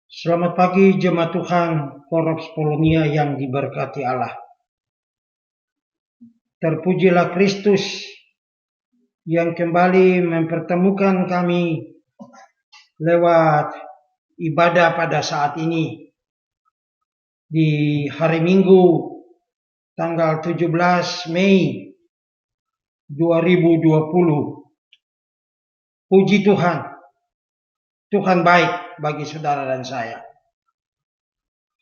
Selamat pagi jemaat Tuhan, Korops Polonia yang diberkati Allah. Terpujilah Kristus yang kembali mempertemukan kami lewat ibadah pada saat ini di hari Minggu tanggal 17 Mei 2020. Puji Tuhan, Tuhan baik bagi saudara dan saya.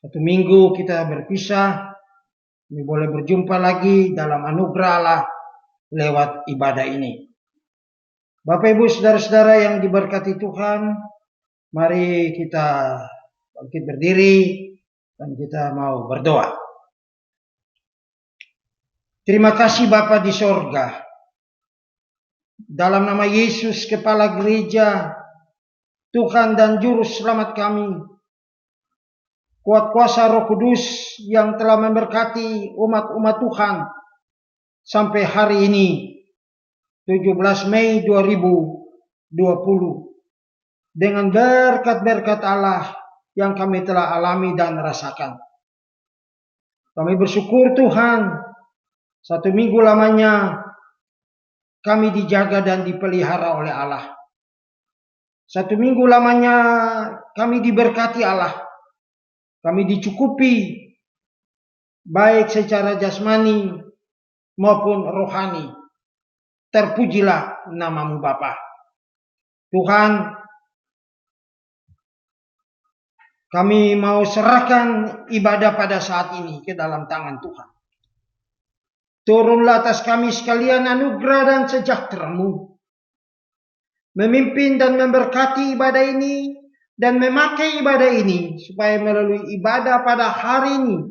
Satu minggu kita berpisah, ini boleh berjumpa lagi dalam anugerah Allah lewat ibadah ini. Bapak Ibu saudara-saudara yang diberkati Tuhan, mari kita bangkit berdiri dan kita mau berdoa. Terima kasih Bapa di sorga. Dalam nama Yesus Kepala Gereja, Tuhan dan Juru Selamat kami, kuat kuasa Roh Kudus yang telah memberkati umat-umat Tuhan sampai hari ini 17 Mei 2020 dengan berkat-berkat Allah yang kami telah alami dan rasakan. Kami bersyukur Tuhan, satu minggu lamanya kami dijaga dan dipelihara oleh Allah. Satu minggu lamanya kami diberkati Allah. Kami dicukupi baik secara jasmani maupun rohani. Terpujilah namamu Bapa. Tuhan, kami mau serahkan ibadah pada saat ini ke dalam tangan Tuhan. Turunlah atas kami sekalian anugerah dan sejahtera-Mu. Memimpin dan memberkati ibadah ini dan memakai ibadah ini supaya melalui ibadah pada hari ini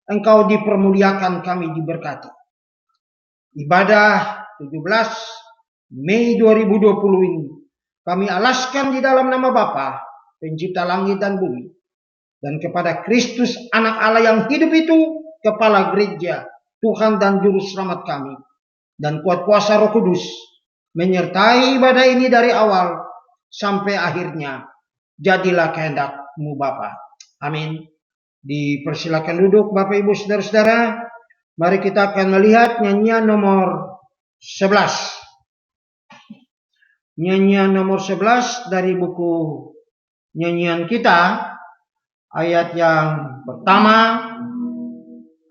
Engkau dipermuliakan, kami diberkati. Ibadah 17 Mei 2020 ini kami alaskan di dalam nama Bapa, Pencipta langit dan bumi, dan kepada Kristus Anak Allah yang hidup itu, Kepala Gereja, Tuhan dan Juru Selamat kami, dan kuat kuasa Roh Kudus menyertai ibadah ini dari awal sampai akhirnya. Jadilah kehendak-Mu Bapa. Amin. Dipersilakan duduk Bapak Ibu saudara-saudara. Mari kita akan melihat nyanyian nomor 11. Nyanyian nomor 11 dari buku nyanyian kita, ayat yang pertama,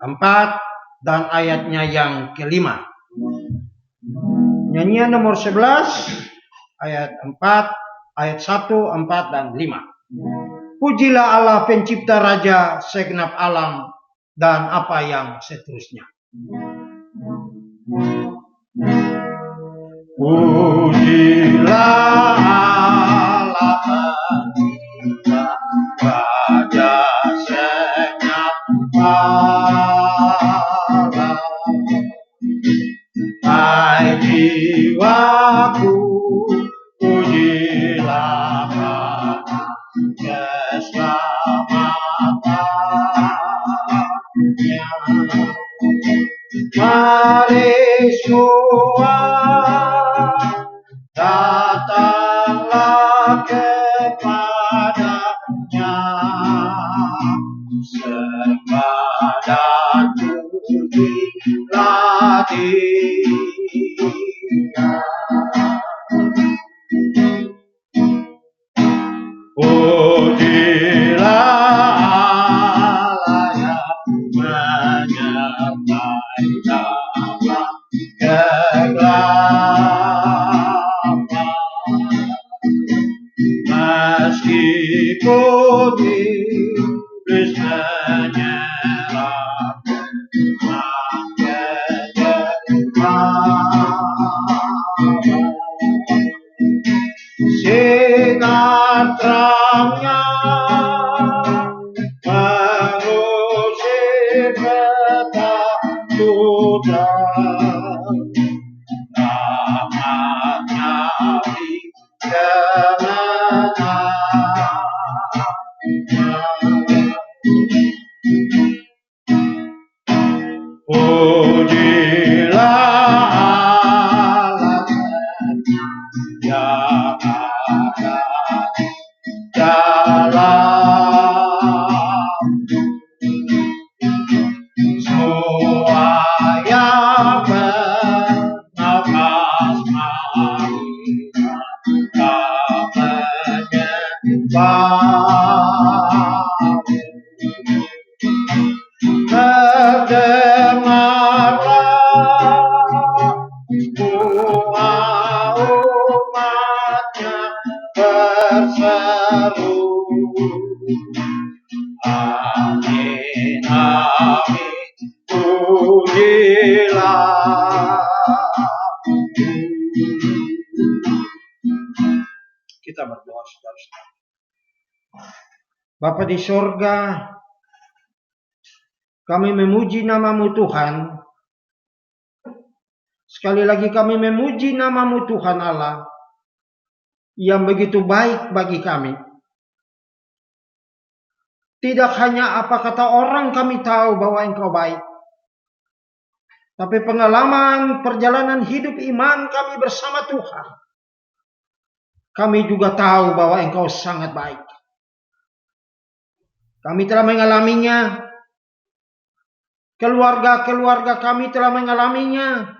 4, dan ayatnya yang kelima. Nyanyian nomor 11, ayat 4, ayat 1, 4, dan 5. Pujilah Allah Pencipta Raja segenap alam dan apa yang seterusnya. Pujilah Allah Pencipta Raja segenap alam. Hai jiwaku, pujilah Allah keselamatannya. Mari semua datanglah kepadanya, sembah dan pujilah Dia. Pujilah Allah yang menyertai dalam kegelapan, meskipun iblis menyerang sinar terangnya mengusir ketakutan, rahmat-Nya beri kemenangan. Pujilah Allah yang ada dalam baru. Terdengarlah doa umatnya berseru. Amin, amin, pujilah. Kita berdoa, saudara-saudara. Bapa di sorga, kami memuji nama-Mu Tuhan. Sekali lagi kami memuji nama-Mu Tuhan Allah yang begitu baik bagi kami. Tidak hanya apa kata orang kami tahu bahwa Engkau baik, tapi pengalaman perjalanan hidup iman kami bersama Tuhan, kami juga tahu bahwa Engkau sangat baik. Kami telah mengalaminya, keluarga-keluarga kami telah mengalaminya,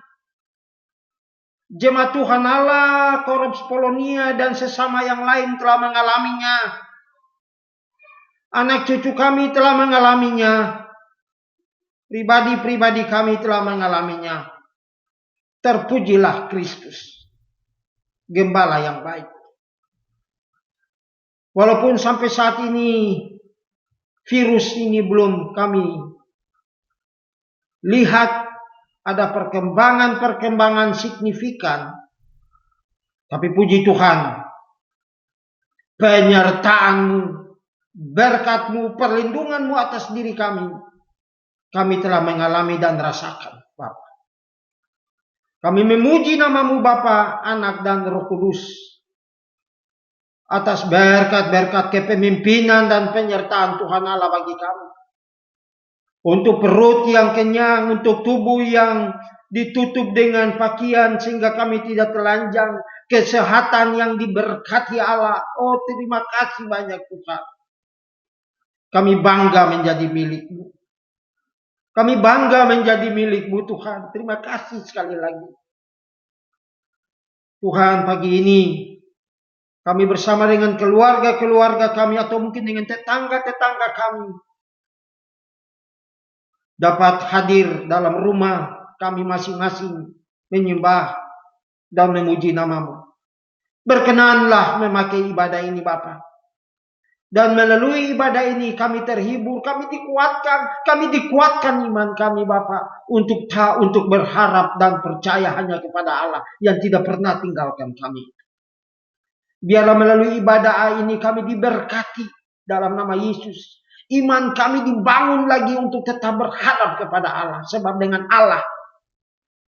jemaat Tuhan Allah, Korps Polonia dan sesama yang lain telah mengalaminya. Anak cucu kami telah mengalaminya. Pribadi-pribadi kami telah mengalaminya. Terpujilah Kristus, Gembala yang baik. Walaupun sampai saat ini virus ini belum kami lihat ada perkembangan-perkembangan signifikan, tapi puji Tuhan, penyertaan-Mu, berkat-Mu, perlindungan-Mu atas diri kami telah mengalami dan rasakan, Bapa. Kami memuji nama-Mu Bapa, Anak dan Roh Kudus atas berkat-berkat kepemimpinan dan penyertaan Tuhan Allah bagi kami. Untuk perut yang kenyang, untuk tubuh yang ditutup dengan pakaian sehingga kami tidak telanjang, kesehatan yang diberkati Allah. Oh, terima kasih banyak Tuhan. Kami bangga menjadi milik-Mu. Kami bangga menjadi milik-Mu Tuhan. Terima kasih sekali lagi. Tuhan, pagi ini kami bersama dengan keluarga-keluarga kami atau mungkin dengan tetangga-tetangga kami dapat hadir dalam rumah kami masing-masing menyembah dan memuji nama-Mu. Berkenanlah memakai ibadah ini Bapa. Dan melalui ibadah ini kami terhibur, kami dikuatkan iman kami Bapa untuk berharap dan percaya hanya kepada Allah yang tidak pernah tinggalkan kami. Biarlah melalui ibadah ini kami diberkati dalam nama Yesus. Iman kami dibangun lagi untuk tetap berharap kepada Allah. Sebab dengan Allah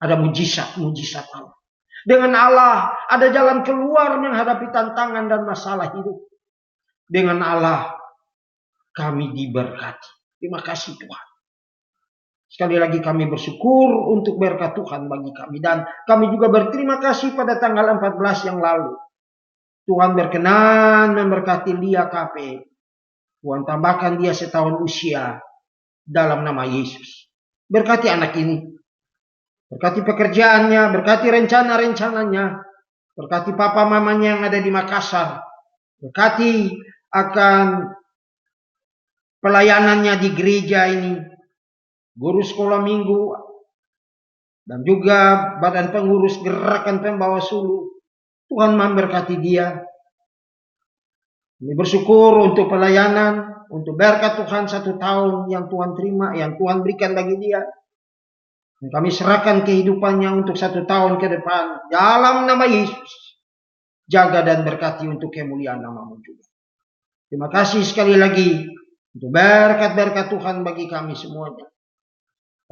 ada mujizat-mujizat Allah. Dengan Allah ada jalan keluar menghadapi tantangan dan masalah hidup. Dengan Allah kami diberkati. Terima kasih Tuhan. Sekali lagi kami bersyukur untuk berkat Tuhan bagi kami. Dan kami juga berterima kasih pada tanggal 14 yang lalu. Tuhan berkenan memberkati Lia KP. Tuhan tambahkan dia setahun usia dalam nama Yesus. Berkati anak ini. Berkati pekerjaannya, berkati rencana-rencananya. Berkati papa mamanya yang ada di Makassar. Berkati akan pelayanannya di gereja ini. Guru sekolah minggu. Dan juga badan pengurus gerakan pembawa suluh. Tuhan memberkati dia. Kami bersyukur untuk pelayanan, untuk berkat Tuhan 1 tahun yang Tuhan terima, yang Tuhan berikan bagi dia. Dan kami serahkan kehidupannya untuk 1 tahun ke depan. Dalam nama Yesus. Jaga dan berkati untuk kemuliaan nama-Mu juga. Terima kasih sekali lagi untuk berkat-berkat Tuhan bagi kami semuanya.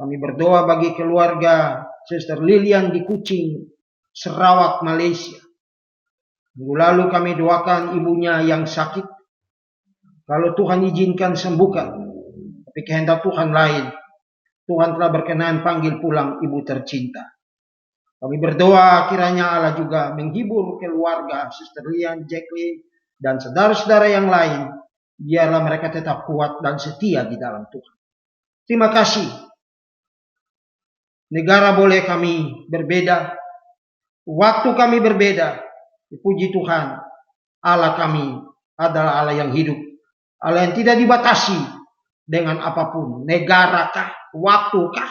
Kami berdoa bagi keluarga Sister Lilian di Kuching, Sarawak, Malaysia. Minggu lalu kami doakan ibunya yang sakit. Kalau Tuhan izinkan sembuhkan. Tapi kehendak Tuhan lain. Tuhan telah berkenan panggil pulang ibu tercinta. Kami berdoa kiranya Allah juga menghibur keluarga Sister Lian, Jacqueline, dan saudara-saudara yang lain. Biarlah mereka tetap kuat dan setia di dalam Tuhan. Terima kasih. Negara boleh kami berbeda. Waktu kami berbeda. Puji Tuhan, Allah kami adalah Allah yang hidup, Allah yang tidak dibatasi dengan apapun, negarakah, waktukah,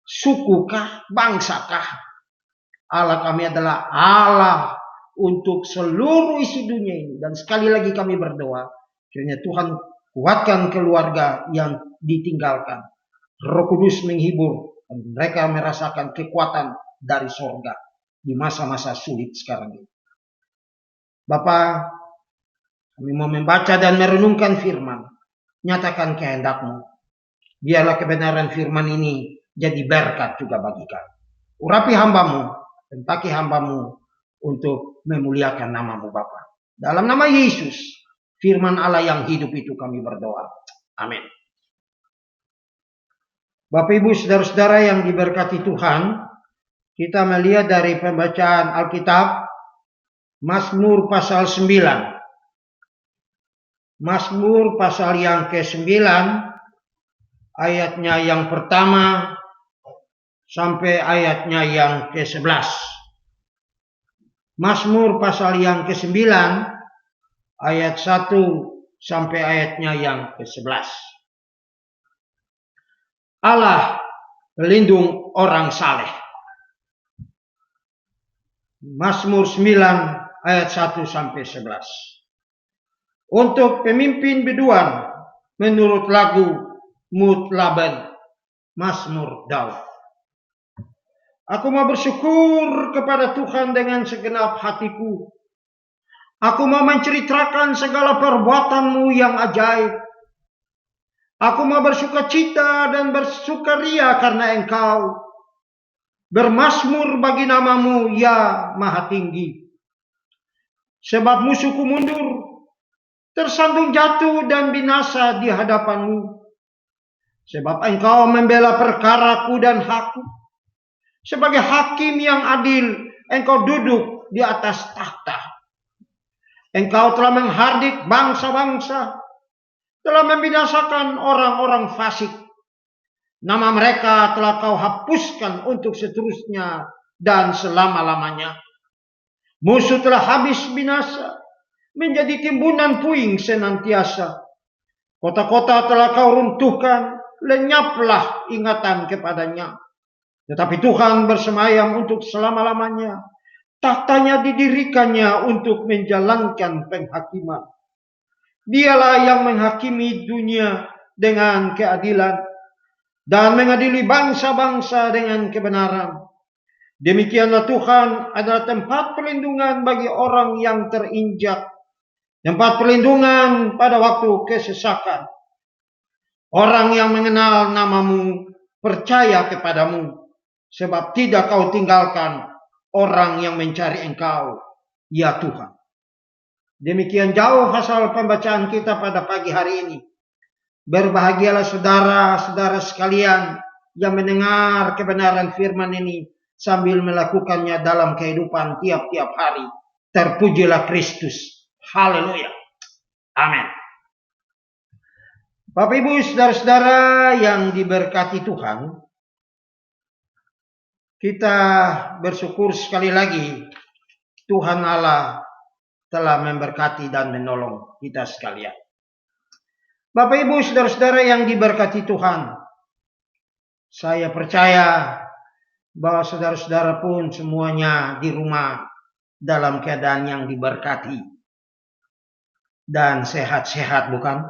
sukukah, bangsakah. Allah kami adalah Allah untuk seluruh isi dunia ini. Dan sekali lagi kami berdoa, kiranya Tuhan kuatkan keluarga yang ditinggalkan. Roh Kudus menghibur, dan mereka merasakan kekuatan dari sorga di masa-masa sulit sekarang ini. Bapa, kami mau membaca dan merenungkan firman. Nyatakan kehendak-Mu. Biarlah kebenaran firman ini jadi berkat juga bagi kami. Urapi hamba-Mu dan pakai hamba-Mu untuk memuliakan nama-Mu Bapa. Dalam nama Yesus, firman Allah yang hidup itu kami berdoa. Amin. Bapak Ibu saudara-saudara yang diberkati Tuhan, kita melihat dari pembacaan Alkitab Mazmur pasal 9. Mazmur pasal yang ke-9 ayatnya yang pertama sampai ayatnya yang ke-11. Mazmur pasal yang ke-9 ayat 1 sampai ayatnya yang ke-11. Allah pelindung orang saleh. Mazmur 9 ayat 1 sampai 11. Untuk pemimpin biduan menurut lagu Mutlaban, Mazmur Daud. Aku mau bersyukur kepada Tuhan dengan segenap hatiku. Aku mau menceritakan segala perbuatan-Mu yang ajaib. Aku mau bersukacita dan bersukaria karena Engkau. Bermazmur bagi nama-Mu, ya Maha Tinggi. Sebab musuhku mundur, tersandung jatuh dan binasa di hadapan-Mu. Sebab Engkau membela perkaraku dan hakku. Sebagai hakim yang adil, Engkau duduk di atas takhta. Engkau telah menghardik bangsa-bangsa, telah membinasakan orang-orang fasik. Nama mereka telah Kau hapuskan untuk seterusnya dan selama-lamanya. Musuh telah habis binasa, menjadi timbunan puing senantiasa. Kota-kota telah Kau runtuhkan, lenyaplah ingatan kepadanya. Tetapi Tuhan bersemayam untuk selama-lamanya. Tahtanya didirikannya untuk menjalankan penghakiman. Dialah yang menghakimi dunia dengan keadilan dan mengadili bangsa-bangsa dengan kebenaran. Demikianlah Tuhan adalah tempat perlindungan bagi orang yang terinjak, tempat perlindungan pada waktu kesesakan. Orang yang mengenal nama-Mu percaya kepadamu, sebab tidak Kau tinggalkan orang yang mencari Engkau, ya Tuhan. Demikian jauh hasil pembacaan kita pada pagi hari ini. Berbahagialah saudara-saudara sekalian yang mendengar kebenaran firman ini sambil melakukannya dalam kehidupan tiap-tiap hari. Terpujilah Kristus. Haleluya. Amin. Bapak Ibu saudara-saudara yang diberkati Tuhan, kita bersyukur sekali lagi Tuhan Allah telah memberkati dan menolong kita sekalian. Bapak Ibu saudara-saudara yang diberkati Tuhan, saya percaya bahwa saudara-saudara pun semuanya di rumah dalam keadaan yang diberkati dan sehat-sehat, bukan?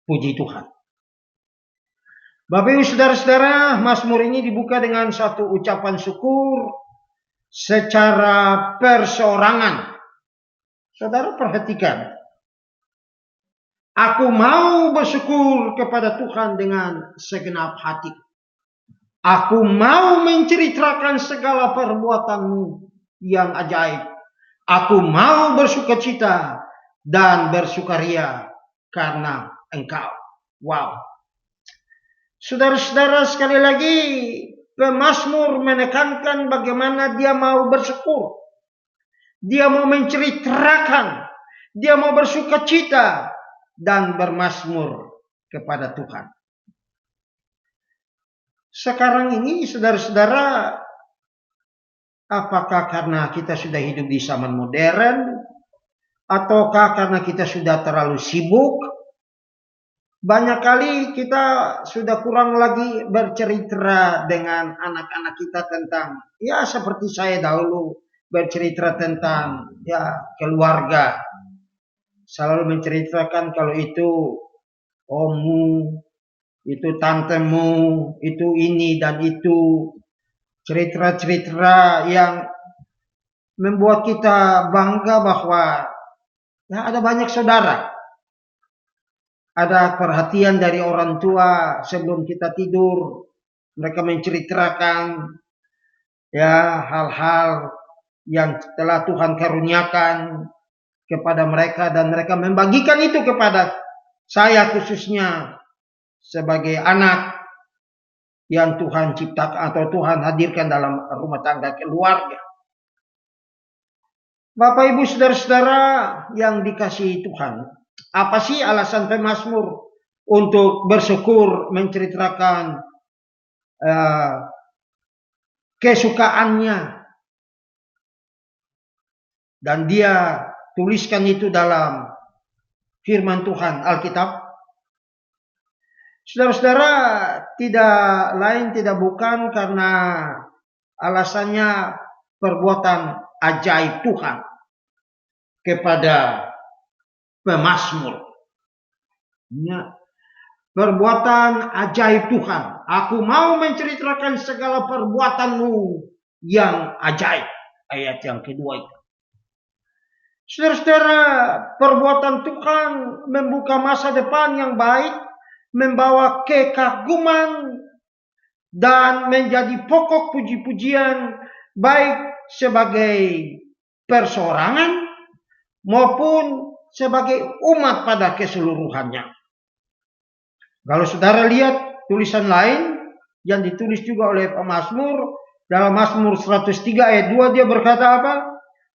Puji Tuhan. Bapak Ibu saudara-saudara, Mazmur ini dibuka dengan satu ucapan syukur secara perseorangan. Saudara perhatikan. Aku mau bersyukur kepada Tuhan dengan segenap hati. Aku mau menceritakan segala perbuatan-Mu yang ajaib. Aku mau bersukacita dan bersukaria karena Engkau. Wow. Saudara-saudara, sekali lagi pemazmur menekankan bagaimana dia mau bersyukur. Dia mau menceritakan, dia mau bersukacita dan bermazmur kepada Tuhan. Sekarang ini saudara-saudara, apakah karena kita sudah hidup di zaman modern, Ataukah karena kita sudah terlalu sibuk? Banyak kali kita sudah kurang lagi bercerita dengan anak-anak kita tentang, ya seperti saya dahulu bercerita tentang ya keluarga. Selalu menceritakan kalau itu ommu, itu tantemu, itu ini dan itu. Cerita-cerita yang membuat kita bangga bahwa ya ada banyak saudara. Ada perhatian dari orang tua sebelum kita tidur. Mereka menceritakan ya hal-hal yang telah Tuhan karuniakan kepada mereka dan mereka membagikan itu kepada saya khususnya sebagai anak yang Tuhan ciptakan atau Tuhan hadirkan dalam rumah tangga keluarga. Bapak Ibu Saudara-saudara yang dikasihi Tuhan, apa sih alasan pemazmur untuk bersyukur menceritakan kesukaannya? Dan dia tuliskan itu dalam firman Tuhan Alkitab. Saudara-saudara, tidak bukan karena alasannya perbuatan ajaib Tuhan kepada pemazmur. Ya, perbuatan ajaib Tuhan. Aku mau menceritakan segala perbuatanmu yang ajaib. Ayat yang kedua itu. Saudara-saudara, perbuatan Tuhan membuka masa depan yang baik, membawa kekaguman, dan menjadi pokok puji-pujian baik sebagai perseorangan maupun sebagai umat pada keseluruhannya. Kalau saudara lihat tulisan lain yang ditulis juga oleh pemazmur, dalam Mazmur 103 ayat 2 dia berkata apa?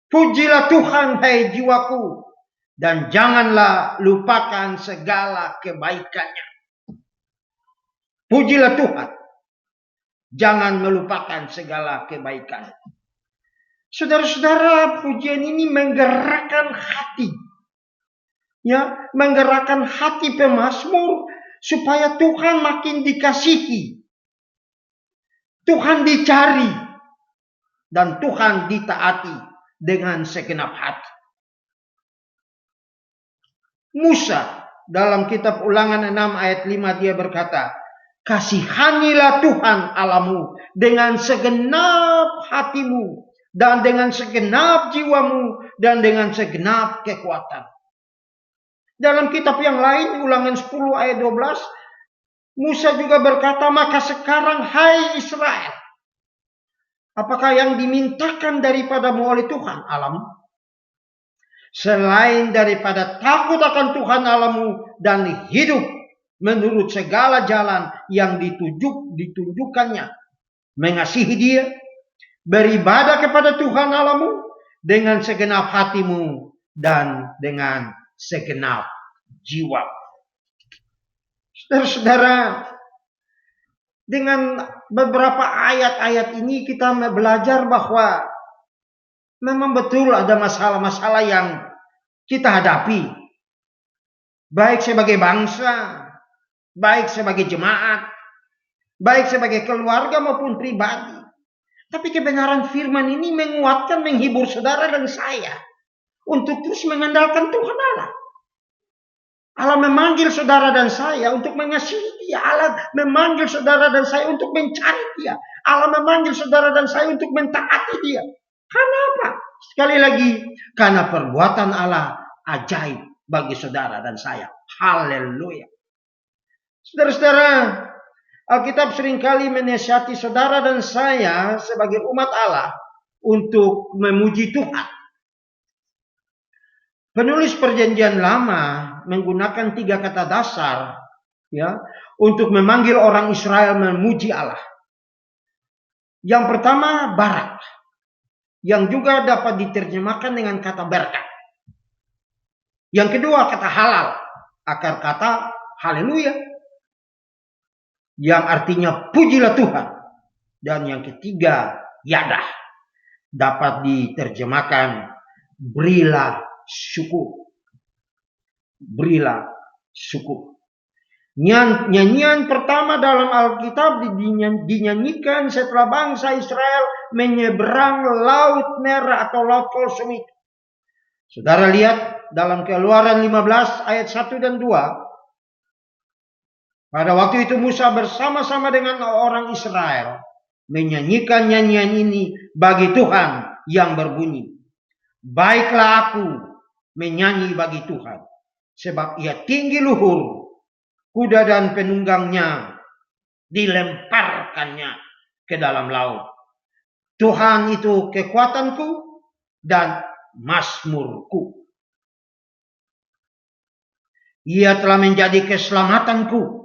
Pujilah Tuhan hai jiwaku, dan janganlah lupakan segala kebaikannya. Pujilah Tuhan, jangan melupakan segala kebaikan. Saudara-saudara, pujian ini menggerakkan hati. Ya, menggerakkan hati pemazmur supaya Tuhan makin dikasihi. Tuhan dicari dan Tuhan ditaati dengan segenap hati. Musa dalam kitab Ulangan 6 ayat 5 dia berkata, kasihanilah Tuhan Allahmu dengan segenap hatimu dan dengan segenap jiwamu dan dengan segenap kekuatan. Dalam kitab yang lain Ulangan 10 ayat 12 Musa juga berkata, maka sekarang hai Israel, apakah yang dimintakan daripadamu oleh Tuhan Allahmu? Selain daripada takut akan Tuhan Allahmu dan hidup menurut segala jalan yang ditunjukkannya, mengasihi Dia, beribadah kepada Tuhan Allahmu dengan segenap hatimu dan dengan segenap jiwa. Saudara-saudara, dengan beberapa ayat-ayat ini kita belajar bahwa memang betul ada masalah-masalah yang kita hadapi. Baik sebagai bangsa, baik sebagai jemaat, baik sebagai keluarga maupun pribadi. Tapi kebenaran firman ini menguatkan, menghibur saudara dan saya untuk terus mengandalkan Tuhan Allah. Allah memanggil saudara dan saya untuk mengasihi Dia. Allah memanggil saudara dan saya untuk mencari Dia. Allah memanggil saudara dan saya untuk mentaati Dia. Karena apa? Sekali lagi, karena perbuatan Allah ajaib bagi saudara dan saya. Haleluya. Saudara-saudara, Alkitab seringkali menasihati saudara dan saya sebagai umat Allah untuk memuji Tuhan. Penulis Perjanjian Lama menggunakan 3 kata dasar ya untuk memanggil orang Israel memuji Allah. Yang pertama barak, yang juga dapat diterjemahkan dengan kata berkat. Yang kedua kata halal, akar kata haleluya, yang artinya pujilah Tuhan. Dan yang ketiga yadah, dapat diterjemahkan berilah syukur. Berilah syukur. Nyanyian pertama dalam Alkitab dinyanyikan setelah bangsa Israel menyeberang Laut Merah atau Laut Kosong itu. Saudara lihat dalam Keluaran 15 ayat 1 dan 2. Pada waktu itu Musa bersama-sama dengan orang Israel menyanyikan nyanyian ini bagi Tuhan yang berbunyi, baiklah aku menyanyi bagi Tuhan, sebab ia tinggi luhur, kuda dan penunggangnya dilemparkannya ke dalam laut. Tuhan itu kekuatanku dan mazmurku. Ia telah menjadi keselamatanku.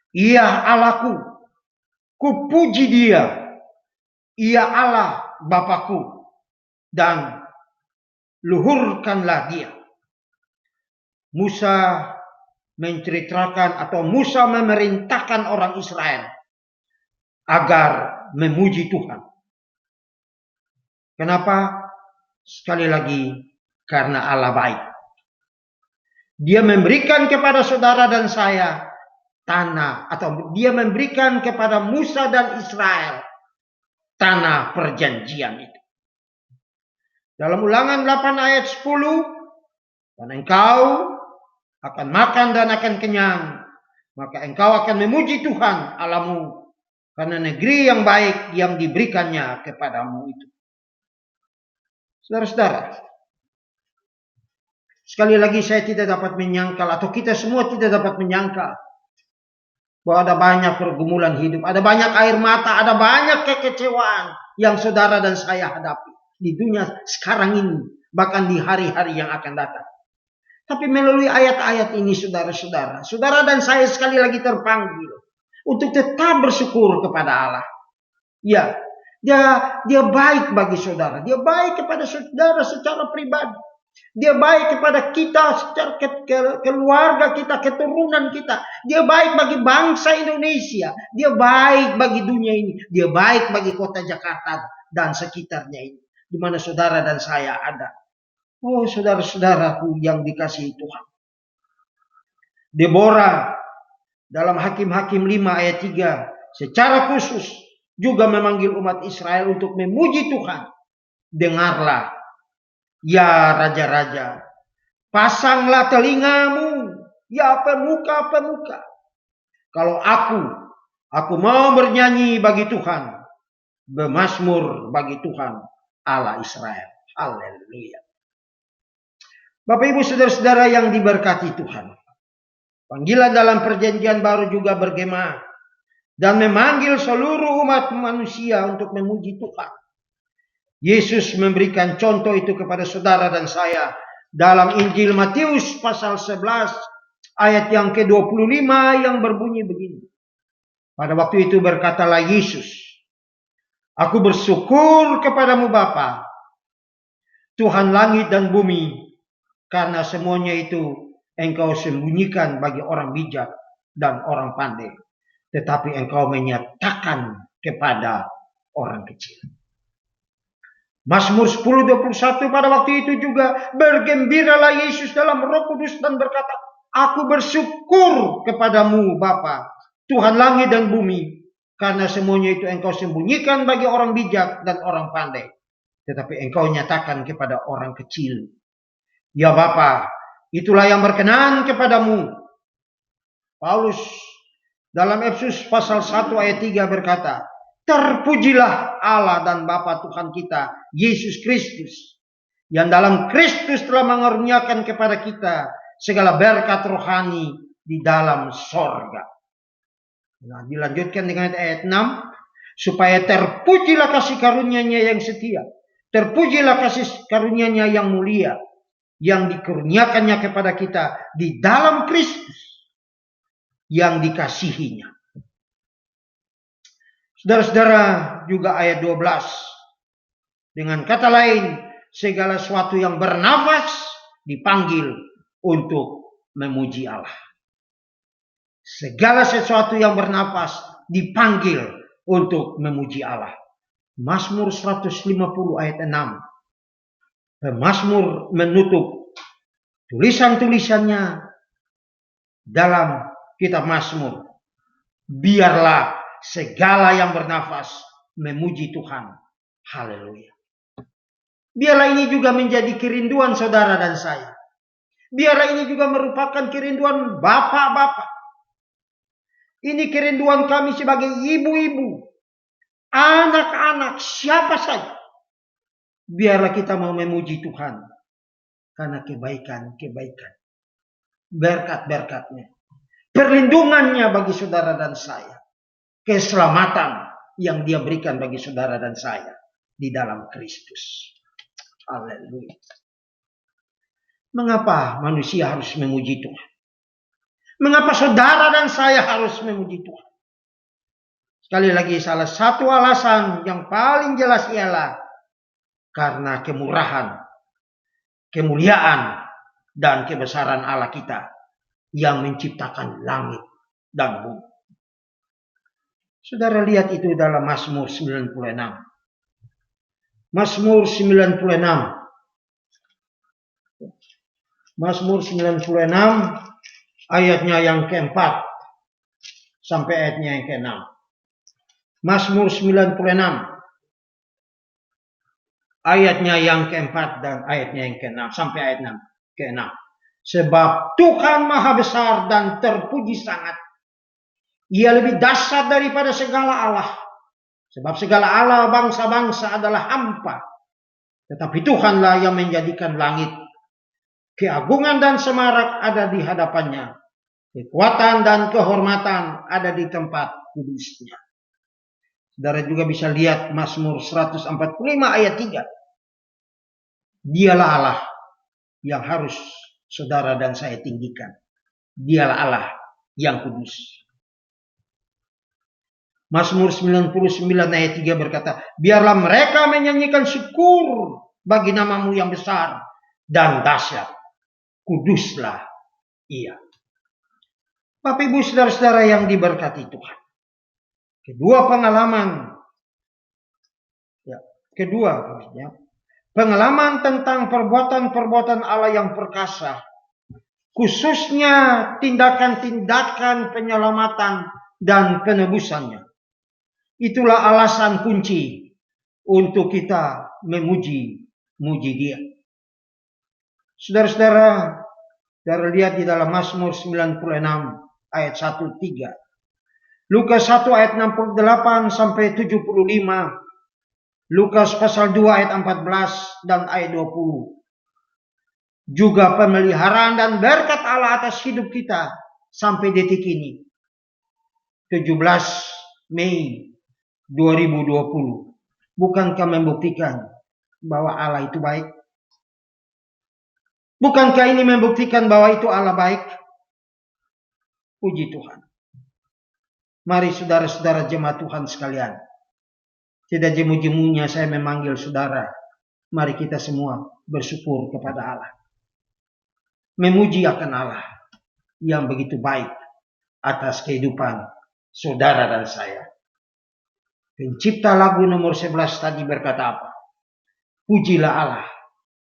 Ia Allahku, kupuji dia. Ia Allah Bapakku, dan luhurkanlah dia. Musa menceritakan atau Musa memerintahkan orang Israel agar memuji Tuhan. Kenapa? Sekali lagi, karena Allah baik. Dia memberikan kepada saudara dan saya tanah, atau dia memberikan kepada Musa dan Israel tanah perjanjian itu. Dalam Ulangan 8 ayat 10, dan engkau akan makan dan akan kenyang, maka engkau akan memuji Tuhan Allahmu karena negeri yang baik yang diberikannya kepadamu itu. Saudara-saudara, sekali lagi saya tidak dapat menyangkal, atau kita semua tidak dapat menyangkal, bahwa ada banyak pergumulan hidup, ada banyak air mata, ada banyak kekecewaan yang saudara dan saya hadapi di dunia sekarang ini, bahkan di hari-hari yang akan datang. Tapi melalui ayat-ayat ini saudara-saudara, saudara dan saya sekali lagi terpanggil untuk tetap bersyukur kepada Allah. Ya, dia baik bagi saudara, dia baik kepada saudara secara pribadi. Dia baik kepada kita secara keluarga kita, keturunan kita. Dia baik bagi bangsa Indonesia. Dia baik bagi dunia ini. Dia baik bagi kota Jakarta dan sekitarnya ini, di mana saudara dan saya ada. Oh, saudara-saudaraku yang dikasihi Tuhan. Deborah dalam Hakim-Hakim 5 ayat 3 secara khusus juga memanggil umat Israel untuk memuji Tuhan. Dengarlah, ya raja-raja, pasanglah telingamu, ya pemuka-pemuka. Kalau aku mau bernyanyi bagi Tuhan, bermazmur bagi Tuhan Allah Israel. Haleluya. Bapak Ibu saudara-saudara yang diberkati Tuhan, panggilan dalam perjanjian baru juga bergema dan memanggil seluruh umat manusia untuk memuji Tuhan. Yesus memberikan contoh itu kepada saudara dan saya dalam Injil Matius pasal 11 ayat yang ke-25 yang berbunyi begini. Pada waktu itu berkatalah Yesus, aku bersyukur kepadamu Bapa, Tuhan langit dan bumi, karena semuanya itu engkau sembunyikan bagi orang bijak dan orang pandai, tetapi engkau menyatakan kepada orang kecil. Mazmur 10:21 pada waktu itu juga bergembiralah Yesus dalam Roh Kudus dan berkata, aku bersyukur kepadamu Bapa, Tuhan langit dan bumi, karena semuanya itu engkau sembunyikan bagi orang bijak dan orang pandai, tetapi engkau nyatakan kepada orang kecil. Ya Bapa, itulah yang berkenan kepadamu. Paulus dalam Efesus pasal 1 ayat 3 berkata, terpujilah Allah dan Bapa Tuhan kita, Yesus Kristus, yang dalam Kristus telah mengaruniakan kepada kita segala berkat rohani di dalam sorga. Nah, dilanjutkan dengan ayat 6, supaya terpujilah kasih karunia-Nya yang setia, terpujilah kasih karunia-Nya yang mulia, yang dikaruniakannya kepada kita di dalam Kristus yang dikasihinya. Saudara-saudara, juga ayat 12. Dengan kata lain, segala sesuatu yang bernafas dipanggil untuk memuji Allah. Segala sesuatu yang bernafas dipanggil untuk memuji Allah. Mazmur 150 ayat 6. Pemazmur menutup tulisan-tulisannya dalam kitab Mazmur. Biarlah segala yang bernafas memuji Tuhan. Haleluya. Biarlah ini juga menjadi kerinduan saudara dan saya. Biarlah ini juga merupakan kerinduan bapak-bapak. Ini kerinduan kami sebagai ibu-ibu, anak-anak, siapa saja. Biarlah kita mau memuji Tuhan karena kebaikan-kebaikan, berkat-berkatnya, perlindungannya bagi saudara dan saya, keselamatan yang Dia berikan bagi saudara dan saya di dalam Kristus. Haleluya. Mengapa manusia harus memuji Tuhan? Mengapa saudara dan saya harus memuji Tuhan? Sekali lagi, salah satu alasan yang paling jelas ialah karena kemurahan, kemuliaan, dan kebesaran Allah kita yang menciptakan langit dan bumi. Saudara lihat itu dalam Mazmur 96. Mazmur 96. Mazmur 96 ayatnya yang keempat sampai ayatnya yang keenam. Mazmur 96 ayatnya yang keempat dan ayatnya yang keenam sampai ayat keenam. Sebab Tuhan maha besar dan terpuji sangat. Ia lebih dahsyat daripada segala Allah. Sebab segala Allah bangsa-bangsa adalah hampa. Tetapi Tuhanlah yang menjadikan langit. Keagungan dan semarak ada di hadapannya. Kekuatan dan kehormatan ada di tempat kudusnya. Saudara juga bisa lihat Mazmur 145 ayat 3. Dialah Allah yang harus saudara dan saya tinggikan. Dialah Allah yang kudus. Mazmur 99 ayat 3 berkata, biarlah mereka menyanyikan syukur bagi namamu yang besar dan dahsyat. Kuduslah Ia. Bapak Ibu saudara-saudara yang diberkati Tuhan. Pengalaman tentang perbuatan-perbuatan Allah yang perkasa, khususnya tindakan-tindakan penyelamatan dan penebusannya. Itulah alasan kunci untuk kita memuji Dia. Saudara-saudara, saudara lihat di dalam Mazmur 96 ayat 1-3. Lukas 1 ayat 68 sampai 75. Lukas pasal 2 ayat 14 dan ayat 20. Juga pemeliharaan dan berkat Allah atas hidup kita sampai detik ini. 17 Mei 2020. Bukankah membuktikan bahwa Allah itu baik? Bukankah ini membuktikan bahwa itu Allah baik? Puji Tuhan. Mari saudara-saudara jemaat Tuhan sekalian. Tidak jemu-jemunya saya memanggil saudara. Mari kita semua bersyukur kepada Allah. Memuji akan Allah yang begitu baik atas kehidupan saudara dan saya. Pencipta lagu nomor 11 tadi berkata apa? Pujilah Allah,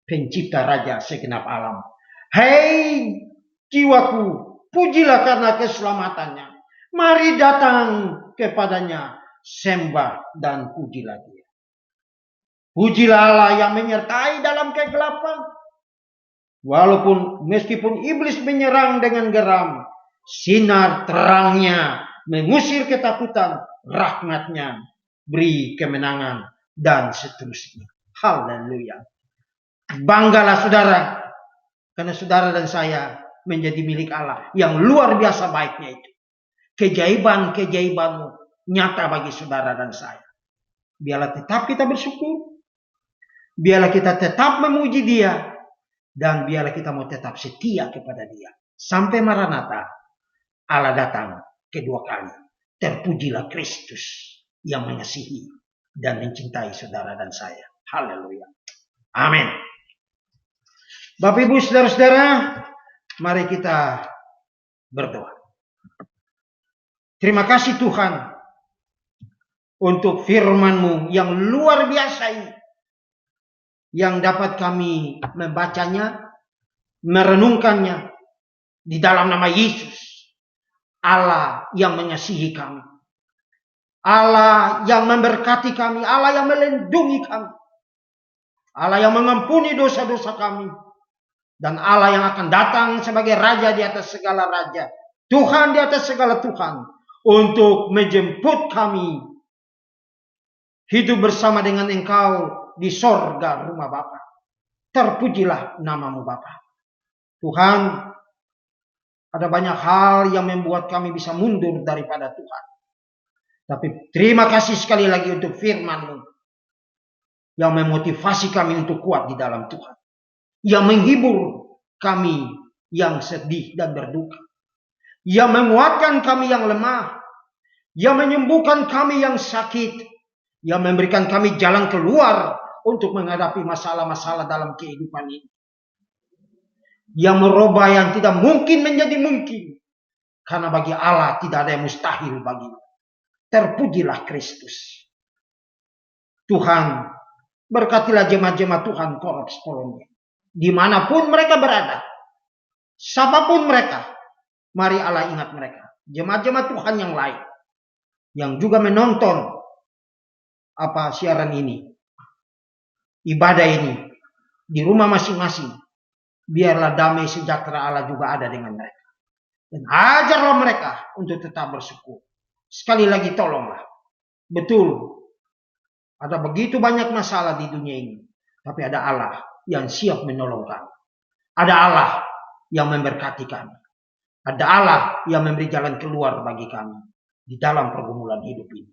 pencipta raja segenap alam. Hei jiwaku, pujilah karena keselamatannya. Mari datang kepadanya, sembah dan pujilah Dia. Pujilah Allah yang menyertai dalam kegelapan. Meskipun iblis menyerang dengan geram, sinar terangnya mengusir ketakutan, rahmatnya beri kemenangan, dan seterusnya. Haleluya. Banggalah saudara, karena saudara dan saya menjadi milik Allah yang luar biasa baiknya itu. Keajaiban-keajaibanmu nyata bagi saudara dan saya. Biarlah tetap kita bersyukur. Biarlah kita tetap memuji Dia. Dan biarlah kita mau tetap setia kepada Dia. Sampai Maranatha, Allah datang kedua kali. Terpujilah Kristus yang mengasihi dan mencintai saudara dan saya. Haleluya. Amin. Bapak Ibu saudara-saudara, mari kita berdoa. Terima kasih Tuhan untuk firman-Mu yang luar biasa ini. yang dapat kami membacanya, merenungkannya di dalam nama Yesus. Allah yang mengasihi kami, Allah yang memberkati kami, Allah yang melindungi kami, Allah yang mengampuni dosa-dosa kami, dan Allah yang akan datang sebagai Raja di atas segala raja, Tuhan di atas segala Tuhan, untuk menjemput kami hidup bersama dengan Engkau di sorga rumah Bapa. Terpujilah namamu Bapa. Tuhan, ada banyak hal yang membuat kami bisa mundur daripada Tuhan. Tapi terima kasih sekali lagi untuk firman-Mu yang memotivasi kami untuk kuat di dalam Tuhan, yang menghibur kami yang sedih dan berduka, yang menguatkan kami yang lemah, yang menyembuhkan kami yang sakit, yang memberikan kami jalan keluar untuk menghadapi masalah-masalah dalam kehidupan ini, yang merubah yang tidak mungkin menjadi mungkin, karena bagi Allah tidak ada yang mustahil baginya. Terpujilah Kristus. Tuhan, berkatilah jemaat-jemaat Tuhan Korps Polonia, dimanapun mereka berada, siapapun mereka, mari Allah ingat mereka. Jemaat-jemaat Tuhan yang lain, yang juga menonton siaran ini, ibadah ini, di rumah masing-masing, biarlah damai sejahtera Allah juga ada dengan mereka. Dan ajarlah mereka untuk tetap bersyukur. Sekali lagi tolonglah. Betul, ada begitu banyak masalah di dunia ini, tapi ada Allah yang siap menolong kami. Ada Allah yang memberkati kami. Ada Allah yang memberi jalan keluar bagi kami di dalam pergumulan hidup ini.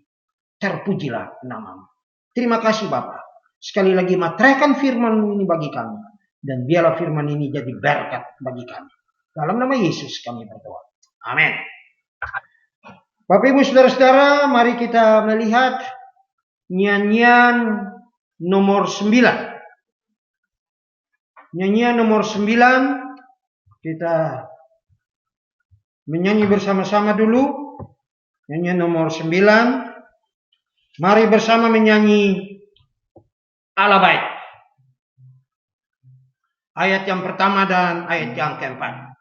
Terpujilah namamu. Terima kasih Bapa. Sekali lagi materaikan firman-Mu ini bagi kami. Dan biarlah firman ini jadi berkat bagi kami. Dalam nama Yesus kami berdoa. Amin. Bapak Ibu Saudara-saudara, mari kita melihat nyanyian nomor 9. Nyanyian nomor 9, kita menyanyi bersama-sama dulu. Nyanyian nomor 9. Mari bersama menyanyi Allah baik. Ayat yang pertama dan ayat yang keempat.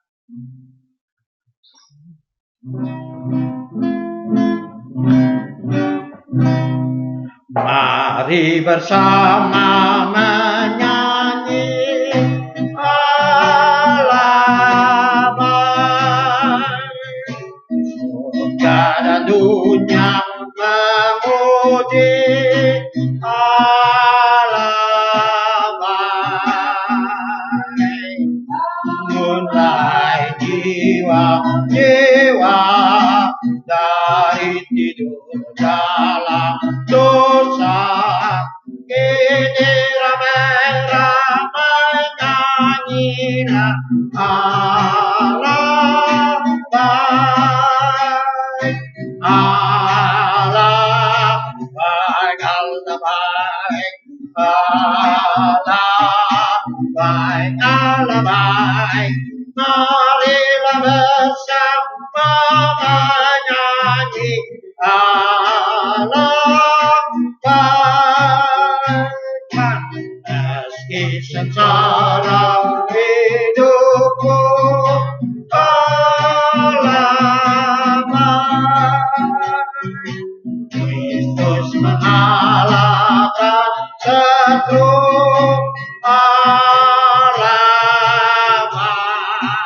Mari bersama menyanyi Allah baik. Surga dan dunia memuji Allah baik. Mulai jiwa-jiwa dari tidur dalam dosa, kini ramai-ramai nyanyilah Allah baik. Allah baik, Allah baik, Allah baik, Allah baik. Marilah bersama menyanyi Allah baik. Meski sengsara hidupku, Allah baik. Kristus mengalahkan setru, Allah baik.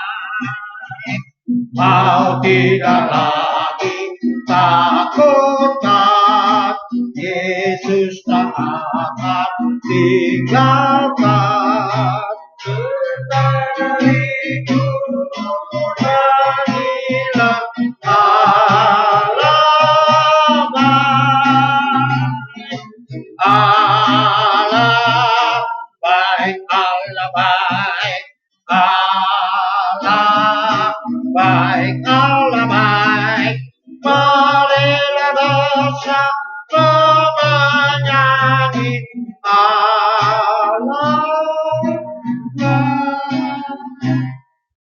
Kau tidak lagi takutkan, Yesus tak akan tinggalkan. Dariku nyanyilah Allah baik. Allah baik, Allah baik, Allah baik, Allah baik. Marilah bersama menyanyi Allah baik.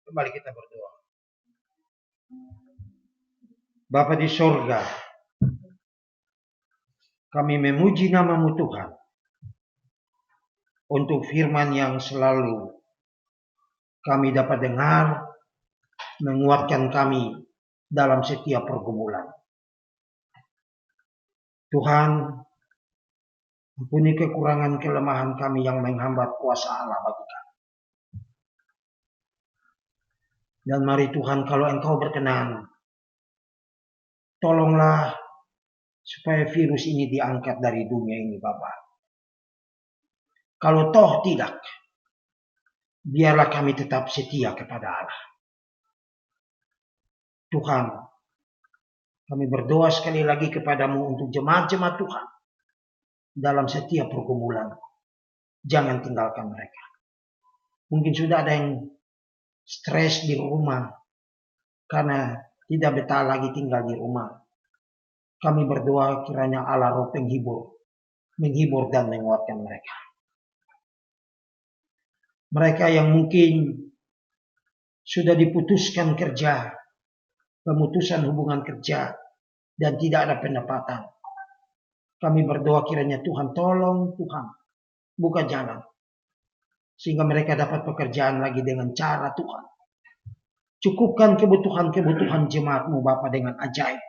Kembali kita berdoa. Bapa di sorga, kami memuji namamu Tuhan. untuk firman yang selalu kami dapat dengar, menguatkan kami dalam setiap pergumulan. Tuhan, ampuni kekurangan kelemahan kami yang menghambat kuasa Allah bagi kami. Dan mari Tuhan, kalau Engkau berkenan, tolonglah supaya virus ini diangkat dari dunia ini, Bapa. Kalau toh tidak, biarlah kami tetap setia kepada Allah. Tuhan, kami berdoa sekali lagi kepadamu untuk jemaat-jemaat Tuhan dalam setiap pergumulan. Jangan tinggalkan mereka. Mungkin sudah ada yang stres di rumah karena tidak betah lagi tinggal di rumah. Kami berdoa kiranya Allah Roh penghibur, menghibur dan menguatkan mereka. Mereka yang mungkin sudah diputuskan kerja, pemutusan hubungan kerja, dan tidak ada pendapatan. Kami berdoa kiranya Tuhan tolong, Tuhan buka jalan, sehingga mereka dapat pekerjaan lagi dengan cara Tuhan. Cukupkan kebutuhan-kebutuhan jemaat-Mu Bapa dengan ajaib.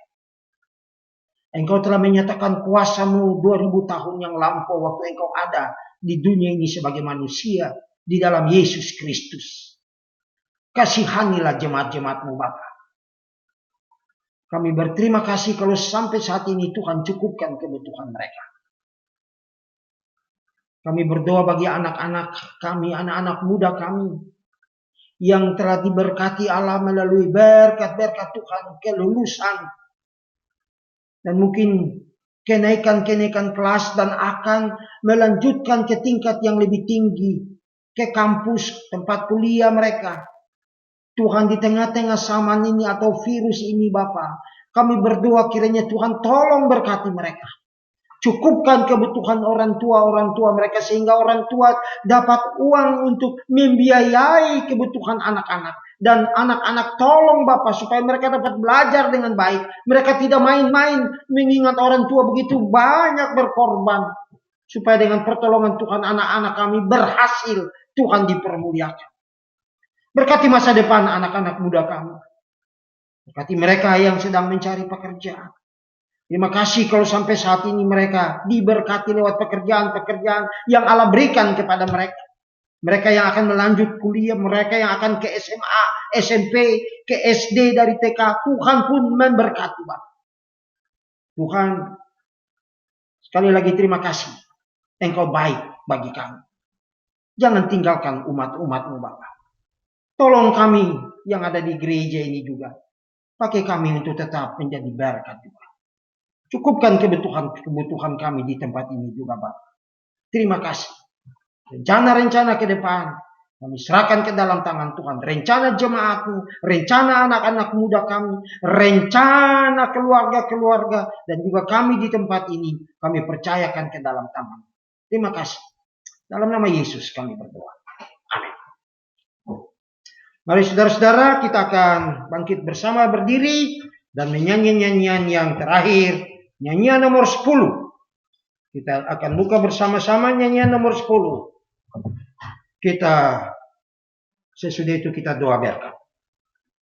Engkau telah menyatakan kuasa-Mu 2000 tahun yang lampau waktu Engkau ada di dunia ini sebagai manusia di dalam Yesus Kristus. Kasihanilah jemaat-jemaat-Mu Bapa. Kami berterima kasih kalau sampai saat ini Tuhan cukupkan kebutuhan mereka. Kami berdoa bagi anak-anak kami, anak-anak muda kami, yang telah diberkati Allah melalui berkat-berkat Tuhan, kelulusan, dan mungkin kenaikan-kenaikan kelas dan akan melanjutkan ke tingkat yang lebih tinggi, ke kampus tempat kuliah mereka. Tuhan, di tengah-tengah zaman ini atau virus ini Bapa, kami berdoa kiranya Tuhan tolong berkati mereka. Cukupkan kebutuhan orang tua mereka sehingga orang tua dapat uang untuk membiayai kebutuhan anak-anak. Dan anak-anak tolong Bapa supaya mereka dapat belajar dengan baik. Mereka tidak main-main mengingat orang tua begitu banyak berkorban. Supaya dengan pertolongan Tuhan anak-anak kami berhasil, Tuhan dipermuliakan. Berkati masa depan anak-anak muda kami. Berkati mereka yang sedang mencari pekerjaan. Terima kasih kalau sampai saat ini mereka diberkati lewat pekerjaan-pekerjaan yang Allah berikan kepada mereka. Mereka yang akan melanjut kuliah, mereka yang akan ke SMA, SMP, ke SD dari TK. Tuhan pun memberkati Bapak. Tuhan, sekali lagi terima kasih. Engkau baik bagi kami. Jangan tinggalkan umat-umat-Mu Bapak. Tolong kami yang ada di gereja ini juga. Pakai kami untuk tetap menjadi berkat juga. Cukupkan kebutuhan kami di tempat ini juga Bapak. Terima kasih. Rencana-rencana ke depan kami serahkan ke dalam tangan Tuhan. Rencana jemaat-Mu, rencana anak-anak muda kami, rencana keluarga-keluarga, dan juga kami di tempat ini kami percayakan ke dalam tangan. Terima kasih. Dalam nama Yesus kami berdoa. Amin. Mari saudara-saudara, kita akan bangkit bersama berdiri dan menyanyi nyanyian yang terakhir, nyanyian nomor 10. Kita akan buka bersama-sama nyanyian nomor 10. Sesudah itu kita doa berkat.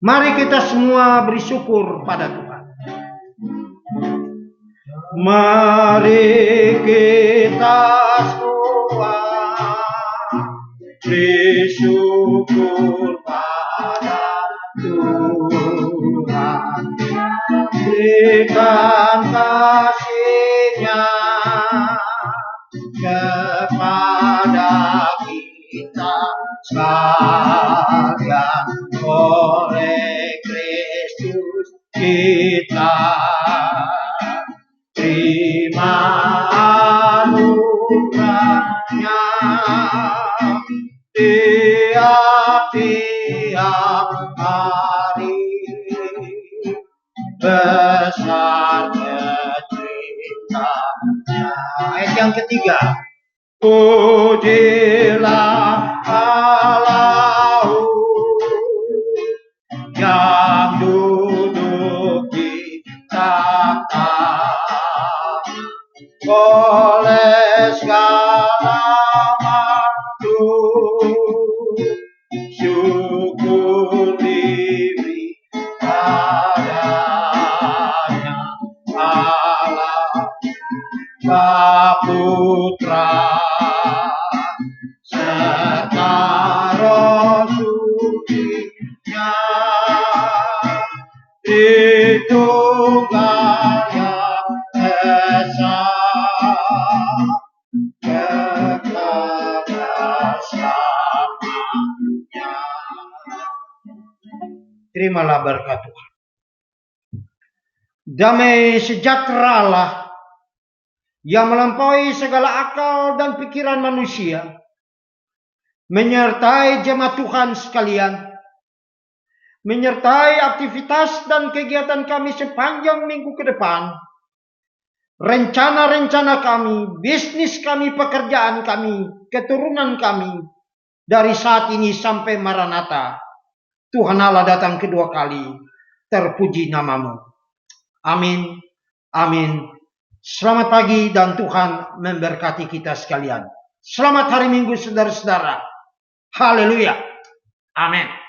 Mari kita semua beri syukur pada Tuhan. Mari kita semua beri syukur pada Tuhan, berikan kasih-Nya kepada kita sekalian, oleh Kristus kita terima anugerah-Nya. Tiap-tiap hari besar kecintaan-Nya. Ayat yang ketiga. Pujilah Allah yang duduk di takhta, oleh segala Tritunggal yang esa, kekal selamanya. Terimalah berkat Tuhan. Damai sejahtera Allah yang melampaui segala akal dan pikiran manusia menyertai jemaat Tuhan sekalian, menyertai aktivitas dan kegiatan kami sepanjang minggu ke depan, rencana-rencana kami, bisnis kami, pekerjaan kami, keturunan kami, dari saat ini sampai Maranatha. Tuhan Allah datang kedua kali, terpuji namamu. Amin, amin. Selamat pagi dan Tuhan memberkati kita sekalian. Selamat hari Minggu saudara-saudara. Haleluya. Amin.